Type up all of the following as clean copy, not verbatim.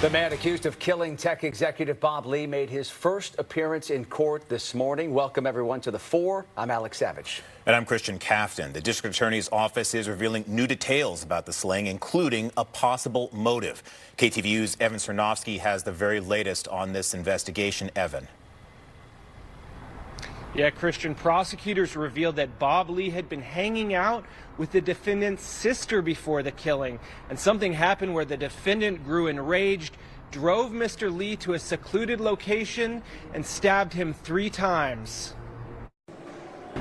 The man accused of killing tech executive Bob Lee made his first appearance in court this morning. Welcome, everyone, to The Four. I'm Alex Savage. And I'm Christian Cafton. The district attorney's office is revealing new details about the slaying, including a possible motive. KTVU's Evan Cernovsky has the very latest on this investigation. Evan. Yeah, Christian, prosecutors revealed that Bob Lee had been hanging out with the defendant's sister before the killing. And something happened where the defendant grew enraged, drove Mr. Lee to a secluded location, and stabbed him 3 times.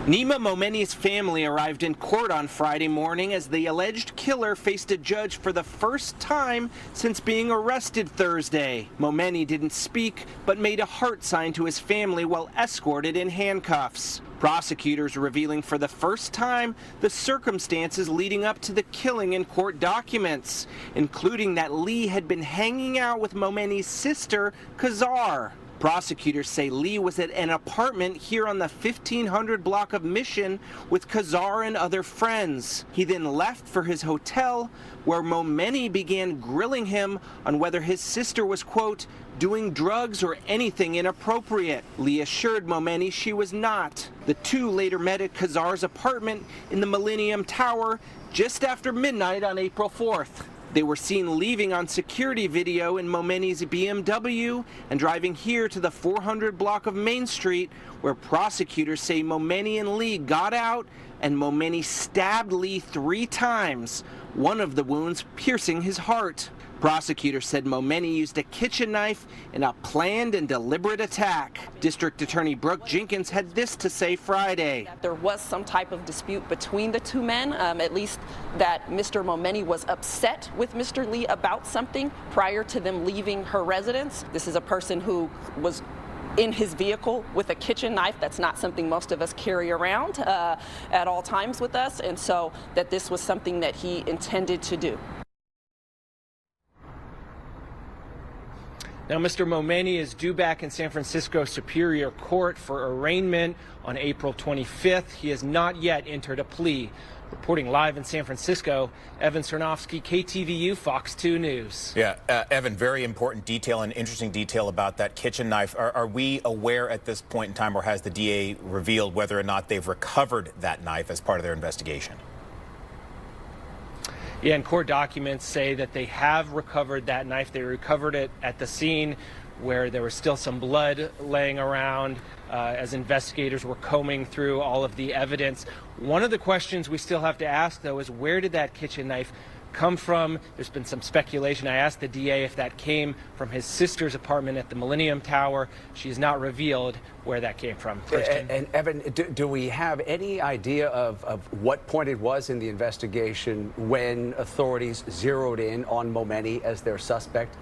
Nima Momeni's family arrived in court on Friday morning as the alleged killer faced a judge for the first time since being arrested Thursday. Momeni didn't speak, but made a heart sign to his family while escorted in handcuffs. Prosecutors revealing for the first time the circumstances leading up to the killing in court documents, including that Lee had been hanging out with Momeni's sister, Kazar. Prosecutors say Lee was at an apartment here on the 1500 block of Mission with Kazar and other friends. He then left for his hotel, where Momeni began grilling him on whether his sister was, quote, doing drugs or anything inappropriate. Lee assured Momeni she was not. The two later met at Kazar's apartment in the Millennium Tower just after midnight on April 4th. They were seen leaving on security video in Momeni's BMW and driving here to the 400 block of Main Street, where prosecutors say Momeni and Lee got out and Momeni stabbed Lee 3 times, one of the wounds piercing his heart. Prosecutors said Momeni used a kitchen knife in a planned and deliberate attack. District Attorney Brooke Jenkins had this to say Friday. There was some type of dispute between the two men, at least that Mr. Momeni was upset with Mr. Lee about something prior to them leaving her residence. This is a person who was in his vehicle with a kitchen knife. That's not something most of us carry around at all times with us, and so that this was something that he intended to do. Now, Mr. Momeni is due back in San Francisco Superior Court for arraignment on April 25th. He has not yet entered a plea. Reporting live in San Francisco, Evan Cernovsky, KTVU, Fox 2 News. Yeah, Evan, very important detail and interesting detail about that kitchen knife. Are we aware at this point in time, or has the DA revealed whether or not they've recovered that knife as part of their investigation? Yeah, and court documents say that they have recovered that knife. They recovered it at the scene where there was still some blood laying around as investigators were combing through all of the evidence. One of the questions we still have to ask, though, is where did that kitchen knife come from? There's been some speculation. I asked the DA if that came from his sister's apartment at the Millennium Tower. She has not revealed where that came from. And Evan, do we have any idea of what point it was in the investigation when authorities zeroed in on Momeni as their suspect?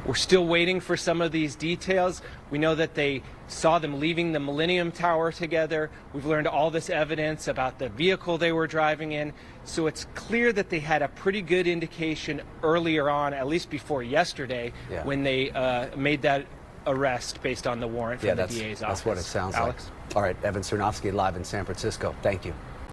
We're still waiting for some of these details. We know that they saw them leaving the Millennium Tower together. We've learned all this evidence about the vehicle they were driving in. So it's clear that they had a pretty good indication earlier on, at least before yesterday, when they made that arrest based on the warrant from the DA's office. That's what it sounds Alex? like. All right, Evan Cernovsky live in San Francisco. Thank you.